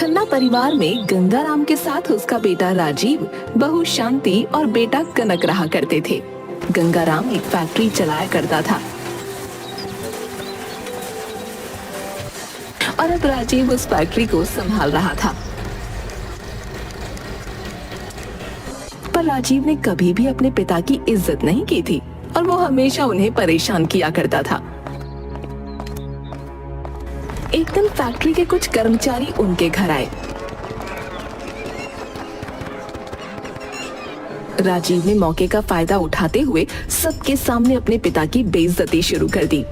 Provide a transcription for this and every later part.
खन्ना परिवार में गंगाराम के साथ उसका बेटा राजीव, बहू शांति और बेटा कनक रहा करते थे। गंगाराम एक फैक्ट्री चलाया करता था और अब राजीव उस फैक्ट्री को संभाल रहा था। पर राजीव ने कभी भी अपने पिता की इज्जत नहीं की थी और वो हमेशा उन्हें परेशान किया करता था। एक दिन फैक्ट्री के कुछ कर्मचारी उनके घर आए। राजीव ने मौके का फायदा उठाते हुए सबके सामने अपने पिता की बेइज्जती शुरू कर दी।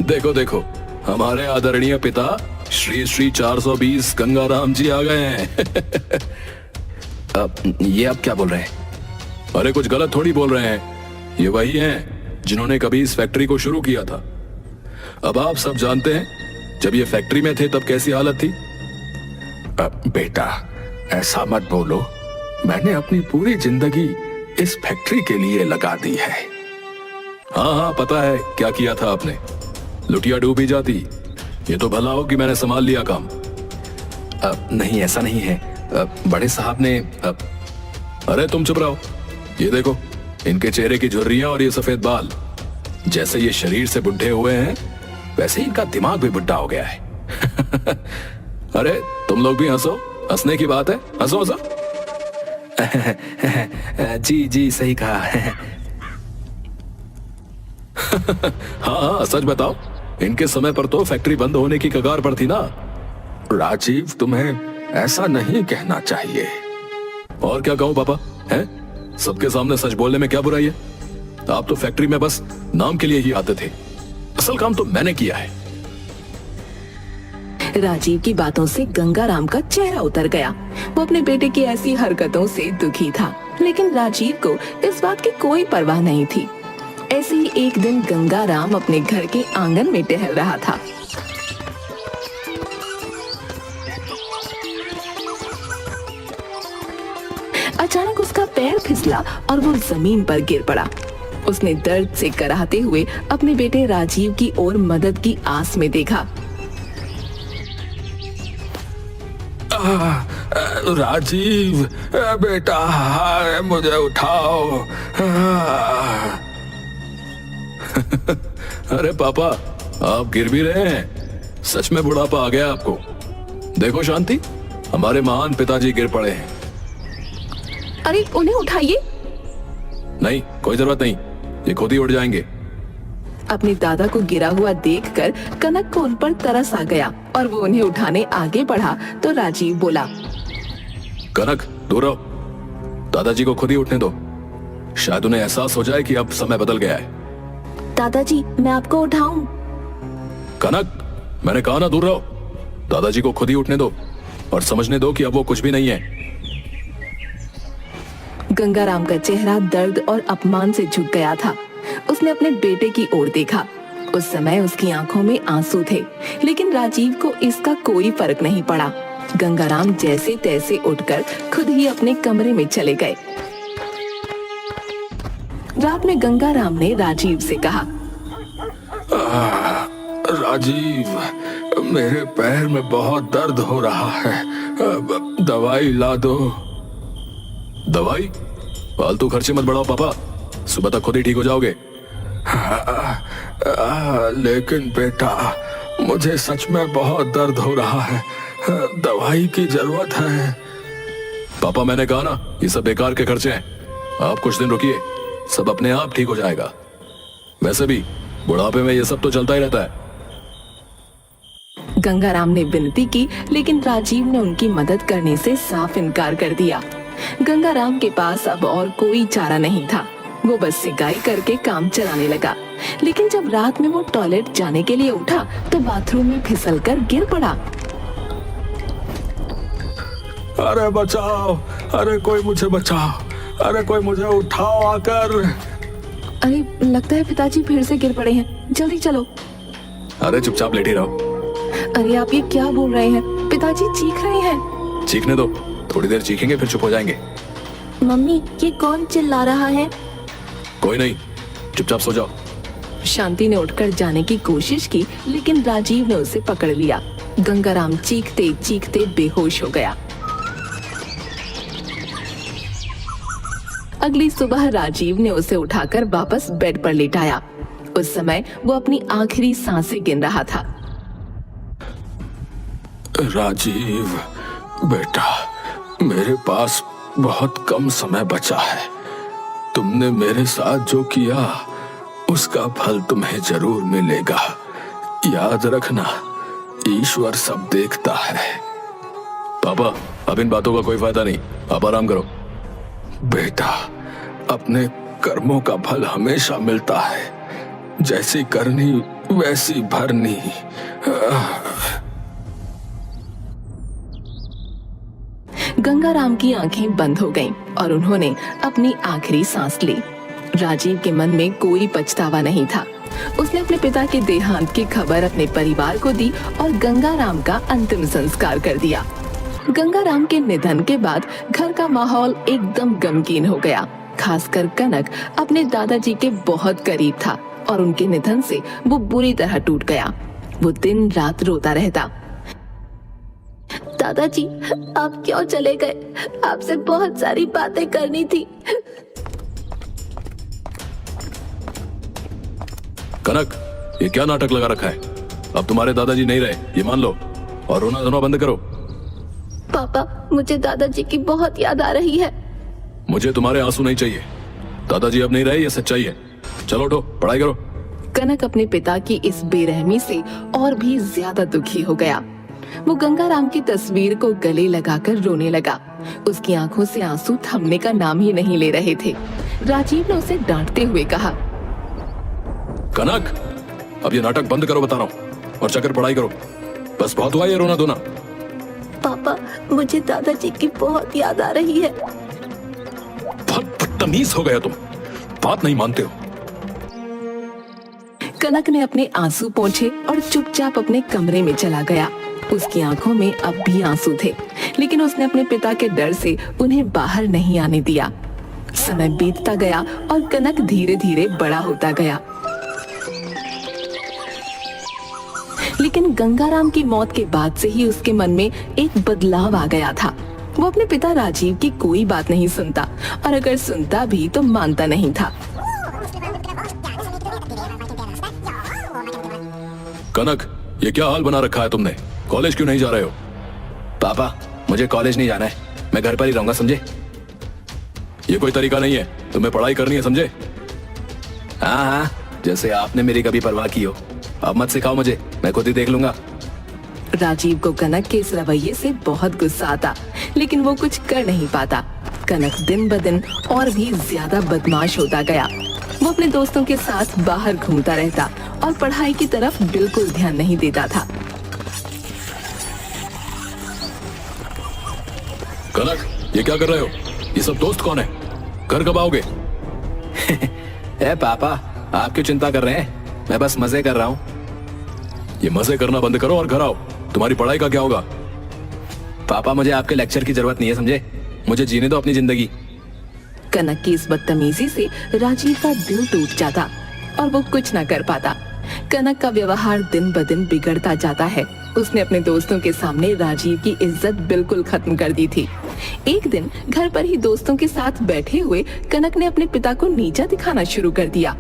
देखो देखो, हमारे आदरणीय पिता श्री श्री 420 गंगाराम जी आ गए हैं। ये आप क्या बोल रहे हैं? अरे कुछ गलत थोड़ी बोल रहे हैं, ये वही हैं जिन्होंने कभी इस फैक्ट्री को शुरू किया था। अब आप सब जानते हैं जब ये फैक्ट्री में थे तब कैसी हालत थी। बेटा ऐसा मत बोलो, मैंने अपनी पूरी जिंदगी इस फैक्ट्री के लिए लगा दी है। हाँ हाँ पता है क्या किया था आपने, लुटिया डूब ही जाती। ये तो भला हो कि मैंने संभाल लिया काम। नहीं ऐसा नहीं है, बड़े साहब ने अरे तुम चुप रहो। ये देखो, इनके चेहरे की झुर्रियां और ये सफेद बाल, जैसे ये शरीर से बुढ़े हुए हैं वैसे ही इनका दिमाग भी बुढ़ा हो गया है। अरे तुम लोग भी हंसो, हंसने की बात है, हंसो हंसो। जी जी सही कहा। हाँ हाँ सच बताओ, इनके समय पर तो फैक्ट्री बंद होने की कगार पर थी ना। राजीव तुम्हें ऐसा नहीं कहना चाहिए। और क्या कहूँ पापा, हैं? सबके सामने सच बोलने में क्या बुराई है? आप तो फैक्ट्री में बस नाम के लिए ही आते थे, असल काम तो मैंने किया है। राजीव की बातों से गंगाराम का चेहरा उतर गया। वो अपने बेटे की ऐसी हरकतों से दुखी था, लेकिन राजीव को इस बात की कोई परवाह नहीं थी। ऐसे ही एक दिन गंगाराम अपने घर के आंगन में टहल रहा था। अचानक उसका पैर फिसला और वो जमीन पर गिर पड़ा। उसने दर्द से कराहते हुए अपने बेटे राजीव की ओर मदद की आस में देखा। राजीव बेटा, मुझे उठाओ। अरे पापा, आप गिर भी रहे हैं? सच में बुढ़ापा आ गया आपको। देखो शांति, हमारे महान पिताजी गिर पड़े हैं। अरे उन्हें उठाइए। नहीं, कोई जरूरत नहीं, ये खुद ही उठ जाएंगे। अपने दादा को गिरा हुआ देखकर कनक को उन पर तरस आ गया और वो उन्हें उठाने आगे बढ़ा तो राजीव बोला, कनक दूर रहो, दादाजी को खुद ही उठने दो। शायद उन्हें एहसास हो जाए कि अब समय बदल गया है। दादाजी मैं आपको उठाऊं? कनक, मैंने कहा ना दूर रहो। दादाजी को खुद ही उठने दो और समझने दो कि अब वो कुछ भी नहीं है। गंगाराम का चेहरा दर्द और अपमान से झुक गया था। उसने अपने बेटे की ओर देखा। उस समय उसकी आंखों में आंसू थे, लेकिन राजीव को इसका कोई फर्क नहीं पड़ा। गंगाराम जैसे तैसे उठकर खुद ही अपने कमरे में चले गए। रात में गंगाराम ने राजीव से कहा, राजीव, मेरे पैर में बहुत दर्द हो रहा है, दवाई ला दो। दवाई? फालतू खर्चे मत बढ़ाओ पापा, सुबह तक खुद ही ठीक हो जाओगे। लेकिन बेटा, मुझे सच में बहुत दर्द हो रहा है, दवाई की जरूरत है। पापा मैंने कहा ना, ये सब बेकार के खर्चे हैं। आप कुछ दिन रुकिए, सब अपने आप ठीक हो जाएगा। वैसे भी बुढ़ापे में ये सब तो चलता ही रहता है। गंगाराम ने विनती की, लेकिन राजीव ने उनकी मदद करने से साफ इनकार कर दिया। गंगाराम के पास अब और कोई चारा नहीं था। वो बस सिकाई करके काम चलाने लगा। लेकिन जब रात में वो टॉयलेट जाने के लिए उठा तो बाथरूम में फिसलकर गिर पड़ा। अरे बचाओ, अरे कोई मुझे बचाओ, अरे कोई मुझे उठाओ आकर। अरे लगता है पिताजी फिर से गिर पड़े हैं, जल्दी चलो। अरे चुपचाप लेटे रहो। अरे आप ये क्या बोल रहे हैं? पिताजी चीख रहे हैं। चीखने दो, थोड़ी देर चीखेंगे फिर चुप हो जाएंगे। मम्मी, ये कौन चिल्ला रहा है? कोई नहीं, चुपचाप सो जाओ। शांति ने उठकर जाने की कोशिश की, लेकिन राजीव ने उसे पकड़ लिया। गंगाराम चीखते चीखते बेहोश हो गया। अगली सुबह राजीव ने उसे उठाकर वापस बेड पर लिटाया। उस समय वो अपनी आखिरी सांसें गिन रहा था। राजीव बेटा, मेरे पास बहुत कम समय बचा है। तुमने मेरे साथ जो किया उसका फल तुम्हें जरूर मिलेगा। याद रखना, ईश्वर सब देखता है। पापा, अब इन बातों का कोई फायदा नहीं, आप आराम करो। बेटा, अपने कर्मों का फल हमेशा मिलता है। जैसी करनी वैसी भरनी। गंगाराम की आंखें बंद हो गईं और उन्होंने अपनी आखिरी सांस ली। राजीव के मन में कोई पछतावा नहीं था। उसने अपने पिता के देहांत की खबर अपने परिवार को दी और गंगाराम का अंतिम संस्कार कर दिया। गंगाराम के निधन के बाद घर का माहौल एकदम गमगीन हो गया। खासकर कनक अपने दादाजी के बहुत करीब था और उनके निधन से वो बुरी तरह टूट गया। वो दिन रात रोता रहता। दादाजी, आप क्यों चले गए? आपसे बहुत सारी बातें करनी थी। कनक, ये क्या नाटक लगा रखा है? अब तुम्हारे दादाजी नहीं रहे, ये मान लो, और रोना धोना बंद करो। पापा, मुझे दादाजी की बहुत याद आ रही है। मुझे तुम्हारे आंसू नहीं चाहिए। दादाजी अब नहीं रहे, ये सच्चाई है। चलो उठो, पढ़ाई करो। कनक अपने पिता की इस बेरहमी से और भी ज्यादा दुखी हो गया। वो गंगाराम की तस्वीर को गले लगाकर रोने लगा। उसकी आंखों से आंसू थमने का नाम ही नहीं ले रहे थे। राजीव ने उसे डांटते हुए कहा, कनक, अब ये नाटक बंद करो, बता रहा हूँ, और जाकर पढ़ाई करो। बस बहुत हुआ ये रोना धोना। पापा, मुझे दादाजी की बहुत याद आ रही है। बहुत बदतमीज हो गया तुम, बात नहीं मानते हो। कनक ने अपने आंसू पोंछे और चुपचाप अपने कमरे में चला गया। उसकी आंखों में अब भी आंसू थे, लेकिन उसने अपने पिता के डर से उन्हें बाहर नहीं आने दिया। समय बीतता गया और कनक धीरे धीरे बड़ा होता गया। लेकिन गंगाराम की मौत के बाद से ही उसके मन में एक बदलाव आ गया था। वो अपने पिता राजीव की कोई बात नहीं सुनता, और अगर सुनता भी तो मानता नहीं था। कनक, ये क्या हाल बना रखा है तुमने? कॉलेज क्यों नहीं जा रहे हो? पापा, मुझे कॉलेज नहीं जाना है, मैं घर पर ही रहूंगा, समझे? ये कोई तरीका नहीं है, तुम्हें पढ़ाई करनी है, समझे? हाँ हाँ, जैसे आपने मेरी कभी परवाह की हो। अब मत सिखाओ मुझे, मैं खुद ही देख लूंगा। राजीव को कनक के इस रवैये से बहुत गुस्सा आता, लेकिन वो कुछ कर नहीं पाता। कनक दिन ब दिन और भी ज्यादा बदमाश होता गया। वो अपने दोस्तों के साथ बाहर घूमता रहता और पढ़ाई की तरफ बिल्कुल ध्यान नहीं देता था। कनक, ये क्या कर रहे हो? ये सब दोस्त कौन है? घर कब आओगे? ए पापा, आप क्यों चिंता कर रहे हैं? मैं बस मजे कर रहा हूँ। ये मजे करना बंद करो और घर आओ। तुम्हारी पढ़ाई का क्या होगा? पापा, मुझे आपके लेक्चर की जरूरत नहीं है, समझे? मुझे जीने दो अपनी जिंदगी। कनक की इस बदतमीजी से राजीव का दिल टूट जाता और वो कुछ न कर पाता। कनक का व्यवहार दिन ब दिन बिगड़ता जाता है। उसने अपने दोस्तों के सामने राजीव की इज्जत बिल्कुल खत्म कर दी थी। एक दिन घर पर ही दोस्तों के साथ बैठे हुए कनक ने अपने पिता को नीचा दिखाना शुरू कर दिया।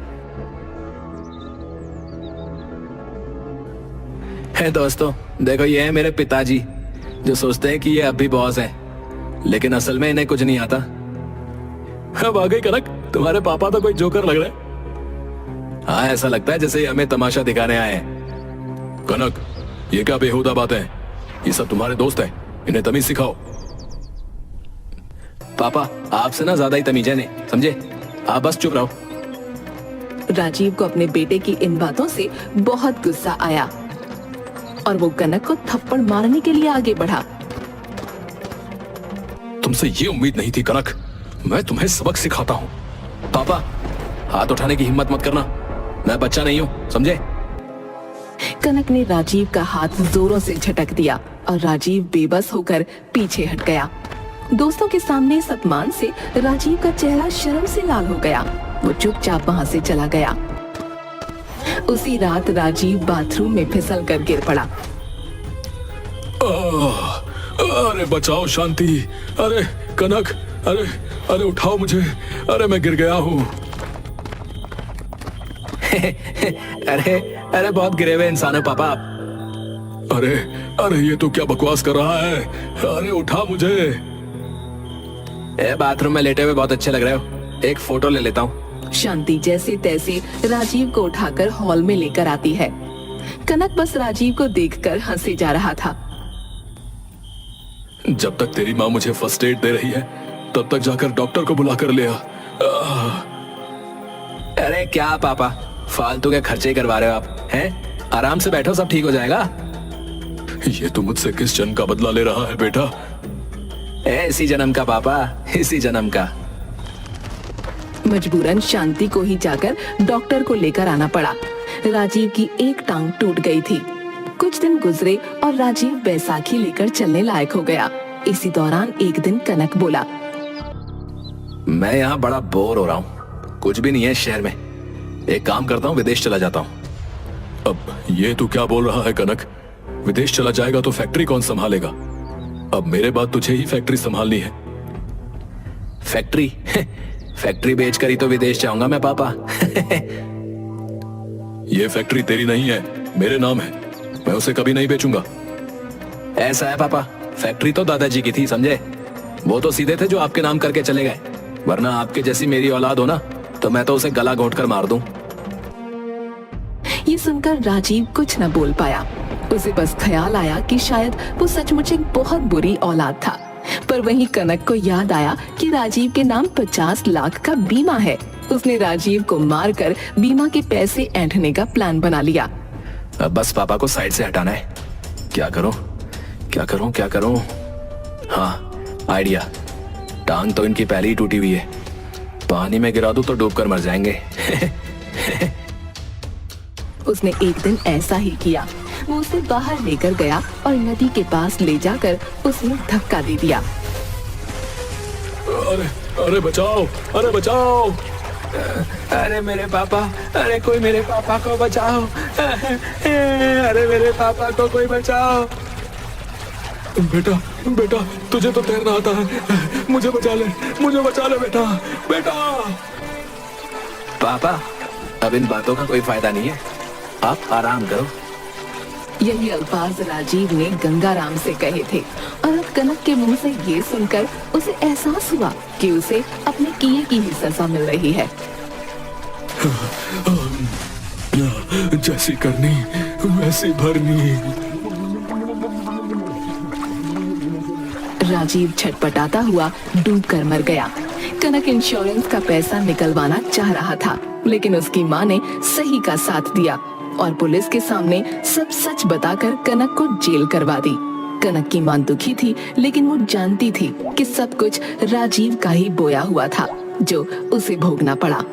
है दोस्तों, देखो ये है मेरे पिताजी, जो सोचते हैं कि ये अब भी बॉस हैं, लेकिन असल में इन्हें कुछ नहीं आता। अब आ गई कनक, तुम्हारे पापा तो कोई जोकर लग रहे हैं। हाँ, ऐसा लगता है जैसे ये हमें तमाशा दिखाने आए हैं। कनक, ये क्या बेहुदा बातें हैं? ये सब तुम्हारे दोस्त हैं, इन्हें तमीज सिखाओ। पापा, आपसे ना ज्यादा ही तमीज है ने, समझे? आप बस चुप रहो। राजीव को अपने बेटे की इन बातों से बहुत गुस्सा आया और वो कनक को थप्पड़ मारने के लिए आगे बढ़ा। तुमसे ये उम्मीद नहीं थी कनक, मैं तुम्हें सबक सिखाता हूँ। पापा, हाथ उठाने की हिम्मत मत करना, मैं बच्चा नहीं हूँ, समझे? कनक ने राजीव का हाथ जोरों से झटक दिया और राजीव बेबस होकर पीछे हट गया। दोस्तों के सामने इस अपमान से राजीव का चेहरा शर्म से लाल हो गया। वो चुपचाप वहां से चला गया। उसी रात राजीव बाथरूम में फिसल कर गिर पड़ा। अरे बचाओ शांति, अरे कनक, अरे अरे उठाओ मुझे, अरे मैं गिर गया हूँ। अरे अरे बहुत गिरे हुए इंसान हो पापा आप। अरे अरे ये तो क्या बकवास कर रहा है, अरे उठा मुझे। बाथरूम में लेटे हुए बहुत अच्छे लग रहे हो, एक फोटो ले लेता हूँ। शांति जैसे तैसे राजीव को उठाकर हॉल में लेकर आती है। कनक बस राजीव को देखकर हंसे जा रहा था। जब तक तेरी माँ मुझे फर्स्ट एड दे रही है तब तक जाकर डॉक्टर को बुला कर ले आ। अरे क्या पापा, फालतू के खर्चे करवा रहे हो आप हैं? आराम से बैठो, सब ठीक हो जाएगा। ये तू मुझसे किस जन्म का बदला ले रहा है बेटा? इसी जन्म का पापा, इसी जन्म का। मजबूरन शांति को ही जाकर डॉक्टर को लेकर आना पड़ा। राजीव की एक टांग टूट गई थी। कुछ दिन गुजरे और राजीव बैसाखी लेकर चलने लायक हो गया। इसी दौरान एक दिन कनक बोला, मैं यहाँ बड़ा बोर हो रहा हूँ, कुछ भी नहीं है शहर में। एक काम करता हूँ, विदेश चला जाता हूँ। अब ये तू क्या बोल रहा है कनक? विदेश चला जाएगा तो फैक्ट्री कौन संभालेगा? अब मेरे बाद तुझे ही फैक्ट्री संभालनी है। फैक्ट्री? फैक्ट्री बेचकर ही तो विदेश जाऊंगा मैं पापा। ये फैक्ट्री तेरी नहीं है, मेरे नाम है, मैं उसे कभी नहीं बेचूंगा। ऐसा है पापा, फैक्ट्री तो दादाजी की थी समझे, वो तो सीधे थे जो आपके नाम करके चले गए, वरना आपके जैसी मेरी औलाद हो ना तो मैं तो उसे गला घोट कर मार दूं। ये सुनकर राजीव कुछ न बोल पाया। उसे बस ख्याल आया कि शायद वो सचमुच एक बहुत बुरी औलाद था। पर वहीं कनक को याद आया कि राजीव के नाम 50 लाख का बीमा है। उसने राजीव को मारकर बीमा के पैसे ऐंठने का प्लान बना लिया। अब बस पापा को साइड से हटाना है। क्या करूं क्या करूं क्या करूं? हाँ, आइडिया। टांग तो इनकी पहले ही टूटी हुई है, पानी में गिरा दूं तो डूबकर मर जाएंगे। उसने एक दिन ऐसा ही किया। वो उसे बाहर लेकर गया और नदी के पास ले जाकर उसने धक्का दे दिया। अरे अरे बचाओ, अरे बचाओ। अरे मेरे पापा, अरे कोई मेरे पापा को बचाओ। अरे मेरे पापा को कोई बचाओ। बेटा बेटा तुझे तो तैरना आता है, मुझे बचा ले, मुझे बचा ले बेटा, बेटा। पापा अब इन बातों का कोई फायदा नहीं है, आप आराम करो। यही अल्फाज राजीव ने गंगाराम से कहे थे और अब कनक के मुंह से ये सुनकर उसे एहसास हुआ कि उसे अपने किए की ही सजा मिल रही है। जैसी करनी वैसी भरनी। राजीव छटपटाता हुआ डूब कर मर गया। कनक इंश्योरेंस का पैसा निकलवाना चाह रहा था, लेकिन उसकी माँ ने सही का साथ दिया और पुलिस के सामने सब सच बताकर कनक को जेल करवा दी। कनक की मां दुखी थी, लेकिन वो जानती थी कि सब कुछ राजीव का ही बोया हुआ था, जो उसे भोगना पड़ा।